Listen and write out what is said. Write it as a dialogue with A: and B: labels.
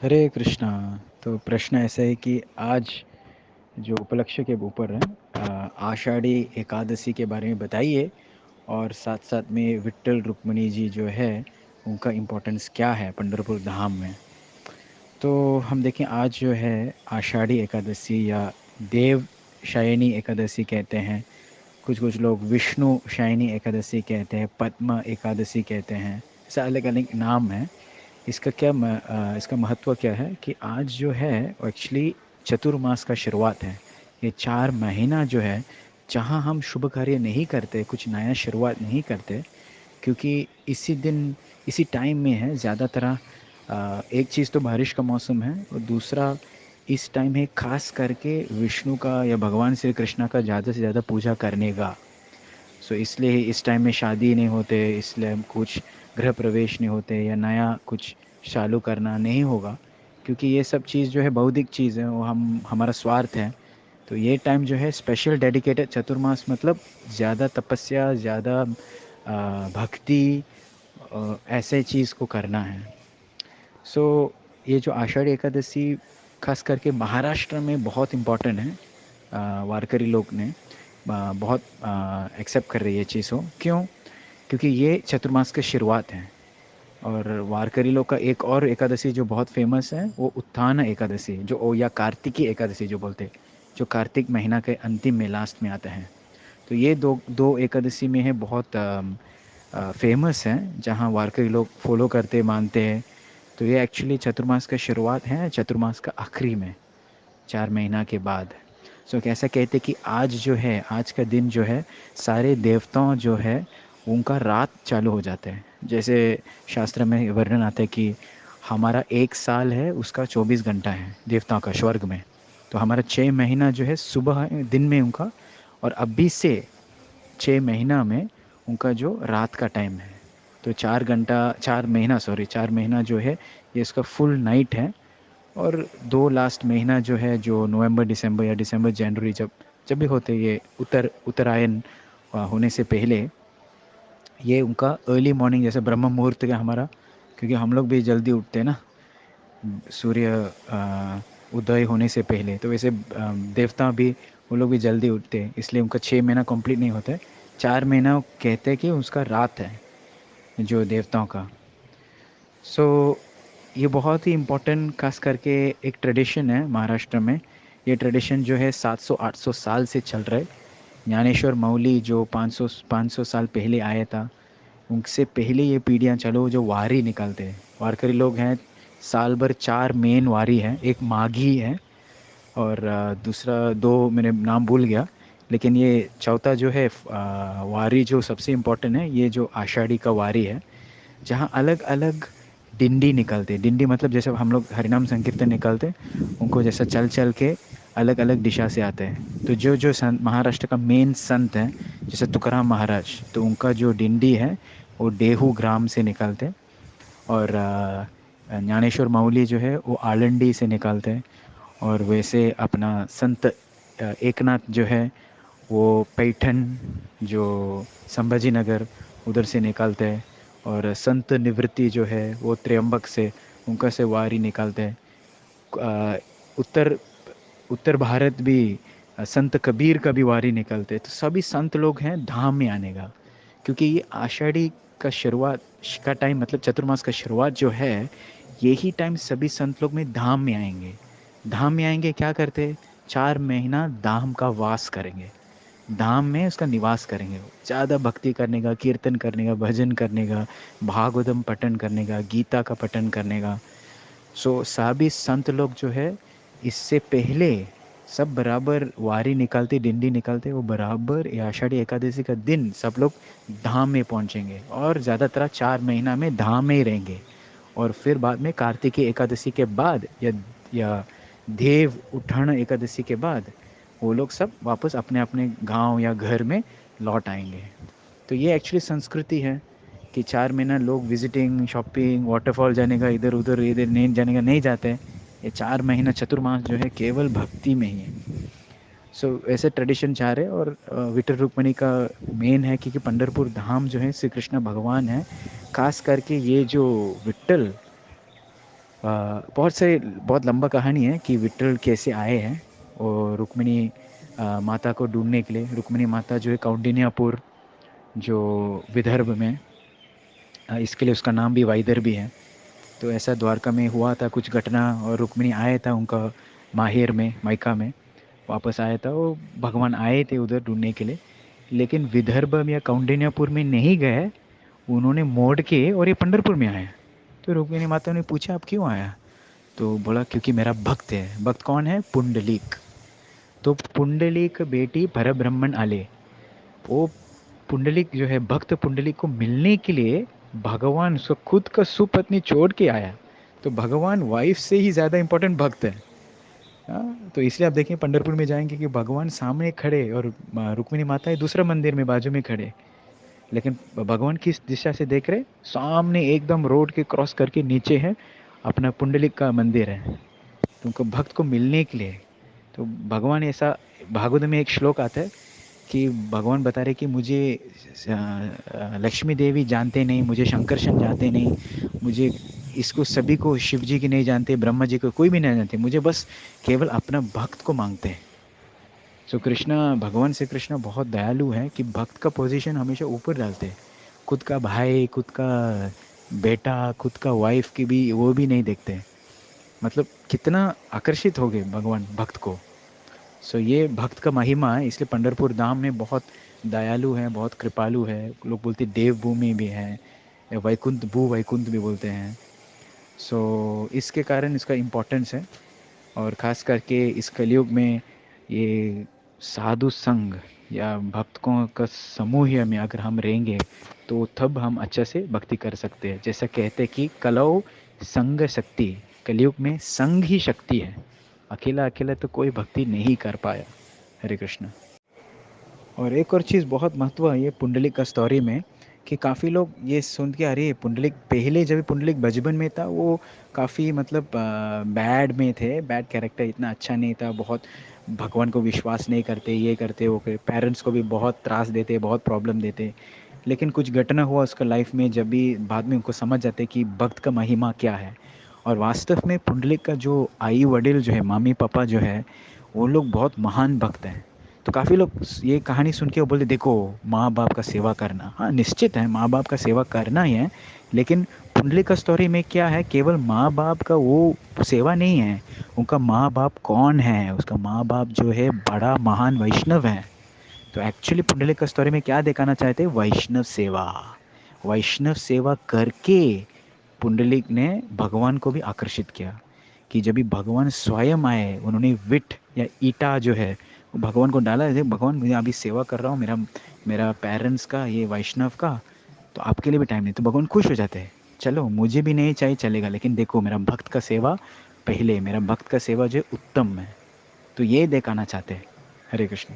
A: हरे कृष्णा। तो प्रश्न ऐसा है कि आज जो उपलक्ष्य के ऊपर है, आषाढ़ी एकादशी के बारे में बताइए। और साथ साथ में विट्ठल रुक्मिणी जी जो है उनका इम्पोर्टेंस क्या है पंढरपुर धाम में। तो हम देखें आज जो है आषाढ़ी एकादशी या देव शायनी एकादशी कहते हैं। कुछ कुछ लोग विष्णु शायनी एकादशी कहते हैं, पद्म एकादशी कहते हैं। ऐसा अलग अलग नाम है। इसका इसका महत्व क्या है कि आज जो है वो एक्चुअली चतुर्मास का शुरुआत है। ये 4 महीना जो है जहाँ हम शुभ कार्य नहीं करते, कुछ नया शुरुआत नहीं करते, क्योंकि इसी दिन इसी टाइम में है ज़्यादातर। एक चीज़ तो बारिश का मौसम है, और दूसरा इस टाइम है खास करके विष्णु का या भगवान श्री कृष्ण का ज़्यादा से ज़्यादा पूजा करने का। सो इसलिए इस टाइम में शादी नहीं होते, इसलिए हम कुछ गृह प्रवेश नहीं होते या नया कुछ चालू करना नहीं होगा, क्योंकि ये सब चीज़ जो है बौद्धिक चीज़ है, वो हम हमारा स्वार्थ है। तो ये टाइम जो है स्पेशल डेडिकेटेड चतुर्मास, मतलब ज़्यादा तपस्या, ज़्यादा भक्ति, ऐसे चीज़ को करना है। सो ये जो आषाढ़ी एकादशी खास करके महाराष्ट्र में बहुत इम्पोर्टेंट है। वारकरी लोग ने बहुत एक्सेप्ट कर रही है ये चीज़ हो। क्यों? क्योंकि ये चतुर्मास की शुरुआत है। और वारकरी लोग का एक और एकादशी जो बहुत फेमस है वो उत्थान एकादशी, जो या कार्तिकी एकादशी जो बोलते हैं, जो कार्तिक महीना के अंतिम में लास्ट में आता है। तो ये दो दो एकादशी में है, बहुत फेमस है, जहाँ वारकरी लोग फॉलो करते मानते हैं। तो ये एक्चुअली चतुर्मास का शुरुआत है, चतुर्मास का आखिरी में 4 महीना के बाद। सो कैसा कहते कि आज जो है, आज का दिन जो है, सारे देवताओं जो है उनका रात चालू हो जाता है। जैसे शास्त्र में वर्णन आता है कि हमारा 1 साल है उसका 24 घंटा है देवताओं का स्वर्ग में। तो हमारा 6 महीना जो है सुबह दिन में उनका, और अभी से 6 महीना में उनका जो रात का टाइम है। तो 4 घंटा, 4 महीना, सॉरी 4 महीना जो है ये इसका फुल नाइट है। और 2 लास्ट महीना जो है, जो नवंबर दिसंबर या दिसंबर जनवरी, जब जब भी होते ये उत्तरायण होने से पहले, ये उनका अर्ली मॉर्निंग जैसे ब्रह्म मुहूर्त का हमारा, क्योंकि हम लोग भी जल्दी उठते हैं ना सूर्य उदय होने से पहले। तो वैसे देवता भी, वो लोग भी जल्दी उठते हैं, इसलिए उनका 6 महीना कंप्लीट नहीं होता है। 4 महीना कहते हैं कि उसका रात है जो देवताओं का। सो ये बहुत ही इम्पोर्टेंट, खास करके एक ट्रेडिशन है महाराष्ट्र में। ये ट्रेडिशन जो है 700-800 साल से चल रहा है। ज्ञानेश्वर मौली जो 500 साल पहले आया था, उनसे पहले ये पीढ़ियाँ चलो जो वारी निकालते हैं। वारकरी लोग हैं, साल भर 4 मेन वारी है, एक माघी है, और दूसरा दो मैंने नाम भूल गया। लेकिन ये चौथा जो है वारी जो सबसे इम्पोर्टेंट है, ये जो आषाढ़ी का वारी है, जहाँ अलग अलग डिंडी निकलते। डिंडी मतलब जैसे हम लोग हरिनाम संकीर्तन निकलते, उनको जैसा चल चल के अलग अलग दिशा से आते हैं। तो जो जो संत महाराष्ट्र का मेन संत है, जैसे तुकाराम महाराज, तो उनका जो डिंडी है वो डेहू ग्राम से निकलते। और ज्ञानेश्वर माउली जो है वो आलंडी से निकलते हैं। और वैसे अपना संत एकनाथ जो है वो पैठन, जो संभाजी नगर, उधर से निकालते हैं। और संत निवृत्ति जो है वो त्र्यंबक से, उनका से वारी निकालते हैं। अ, उत्तर उत्तर भारत भी संत कबीर का भी वारी निकलते हैं। तो सभी संत लोग हैं धाम में आने का, क्योंकि ये आषाढ़ी का शुरुआत का टाइम, मतलब चतुर्मास का शुरुआत जो है, यही टाइम सभी संत लोग में धाम में आएंगे। धाम में आएंगे, क्या करते? 4 महीना धाम का वास करेंगे, धाम में उसका निवास करेंगे। ज़्यादा भक्ति करने का, कीर्तन करने का, भजन करने का, भागवतम पठन करने का, गीता का पठन करने का। सो सभी संत लोग जो है इससे पहले सब बराबर वारी निकालते, डिंडी निकालते, वो बराबर ये आषाढ़ी एकादशी का दिन सब लोग धाम में पहुंचेंगे, और ज़्यादातर 4 महीना में धाम में ही रहेंगे। और फिर बाद में कार्तिकी एकादशी के बाद या देव उठान एकादशी के बाद वो लोग सब वापस अपने अपने गांव या घर में लौट आएंगे। तो ये एक्चुअली संस्कृति है कि 4 महीना लोग विजिटिंग, शॉपिंग, वाटरफॉल जाने का, इधर उधर इधर नहीं जाने का नहीं जाते हैं। ये 4 महीना चतुर्मास जो है केवल भक्ति में ही है। सो ऐसे ट्रेडिशन चाह रहे। और विठल रुक्मिणी का मेन है, क्योंकि पंढरपुर धाम जो है श्री कृष्ण भगवान है। खास करके ये जो विठल बहुत लंबा कहानी है कि विट्ठल कैसे आए हैं और रुक्मिणी माता को ढूंढने के लिए। रुक्मिणी माता जो है कौंडिन्यपुर, जो विदर्भ में, इसके लिए उसका नाम भी वाइदर भी है। तो ऐसा द्वारका में हुआ था कुछ घटना, और रुक्मिणी आया था उनका माहेर में, मायका में वापस आया था। वो भगवान आए थे उधर ढूंढने के लिए, लेकिन विदर्भ में या कौंडिन्यपुर में नहीं गए। उन्होंने मोड़ के और ये पंढरपुर में आया। तो रुक्मिणी माता ने पूछा आप क्यों आया? तो बोला क्योंकि मेरा भक्त है। भक्त कौन है? पुंडलीक। तो पुंडलीक बेटी परब्रह्मण आले, वो पुंडलिक जो है, भक्त पुंडलिक को मिलने के लिए भगवान उसको खुद का सुपत्नी छोड़ के आया। तो भगवान वाइफ से ही ज़्यादा इंपॉर्टेंट भक्त है। तो इसलिए आप देखें पंढरपुर में जाएंगे कि भगवान सामने खड़े और रुक्मिणी माता है दूसरा मंदिर में बाजू में खड़े, लेकिन भगवान किस दिशा से देख रहे? सामने एकदम रोड के क्रॉस करके नीचे है अपना पुंडलिक का मंदिर है। तो उनको भक्त को मिलने के लिए, तो भगवान ऐसा, भागवत में एक श्लोक आता है कि भगवान बता रहे कि मुझे लक्ष्मी देवी जानते नहीं, मुझे शंकरशन जानते नहीं, मुझे इसको सभी को, शिव जी की नहीं जानते, ब्रह्मा जी को कोई भी नहीं जानते, मुझे बस केवल अपना भक्त को मांगते हैं। सो कृष्णा, भगवान श्री कृष्ण बहुत दयालु है कि भक्त का पोजीशन हमेशा ऊपर डालते हैं। खुद का भाई, खुद का बेटा, खुद का वाइफ की भी वो भी नहीं देखते। मतलब कितना आकर्षित हो गए भगवान भक्त को। सो ये भक्त का महिमा है, इसलिए पंढरपुर धाम में बहुत दयालु है, बहुत कृपालु है। लोग बोलते देव भूमि भी है, या वैकुंठ, भू वैकुंठ भी बोलते हैं। सो इसके कारण इसका इम्पोर्टेंस है। और ख़ास करके इस कलयुग में ये साधु संघ या भक्तों का समूह में अगर हम रहेंगे, तो तब हम अच्छे से भक्ति कर सकते हैं। जैसा कहते हैं कि कलौ संग शक्ति, कलयुग में संघ ही शक्ति है। अकेला अकेला तो कोई भक्ति नहीं कर पाया। हरे कृष्ण। और एक और चीज़ बहुत महत्व है ये पुंडलिक का स्टोरी में, कि काफ़ी लोग ये सुन के, अरे पुंडलिक पहले जब पुंडलिक बचपन में था वो काफ़ी मतलब बैड में थे, बैड कैरेक्टर, इतना अच्छा नहीं था, बहुत भगवान को विश्वास नहीं करते, ये करते वो करते, पेरेंट्स को भी बहुत त्रास देते, बहुत प्रॉब्लम देते। लेकिन कुछ घटना हुआ उसका लाइफ में, जब भी बाद में उनको समझ जाते कि भक्त का महिमा क्या है। और वास्तव में पुंडलिक का जो आई वडील जो है, मामी पापा जो है, वो लोग बहुत महान भक्त हैं। तो काफ़ी लोग ये कहानी सुन के वो बोलते देखो, माँ बाप का सेवा करना, हाँ निश्चित है माँ बाप का सेवा करना ही है, लेकिन पुंडलिक का स्टोरी में क्या है, केवल माँ बाप का वो सेवा नहीं है, उनका माँ बाप कौन है, उसका माँ बाप जो है बड़ा महान वैष्णव है। तो एक्चुअली पुंडलिक का स्टोरी में क्या दिखाना चाहते हैं? वैष्णव सेवा। वैष्णव सेवा करके पुंडलिक ने भगवान को भी आकर्षित किया। कि जब भी भगवान स्वयं आए, उन्होंने विट या ईटा जो है वो भगवान को डाला है, भगवान मैं अभी सेवा कर रहा हूँ, मेरा मेरा पेरेंट्स का, ये वैष्णव का, तो आपके लिए भी टाइम नहीं। तो भगवान खुश हो जाते हैं, चलो मुझे भी नहीं चाहिए चलेगा, लेकिन देखो मेरा भक्त का सेवा पहले, मेरा भक्त का सेवा जो है उत्तम है। तो ये दिखाना चाहते हैं। हरे कृष्ण।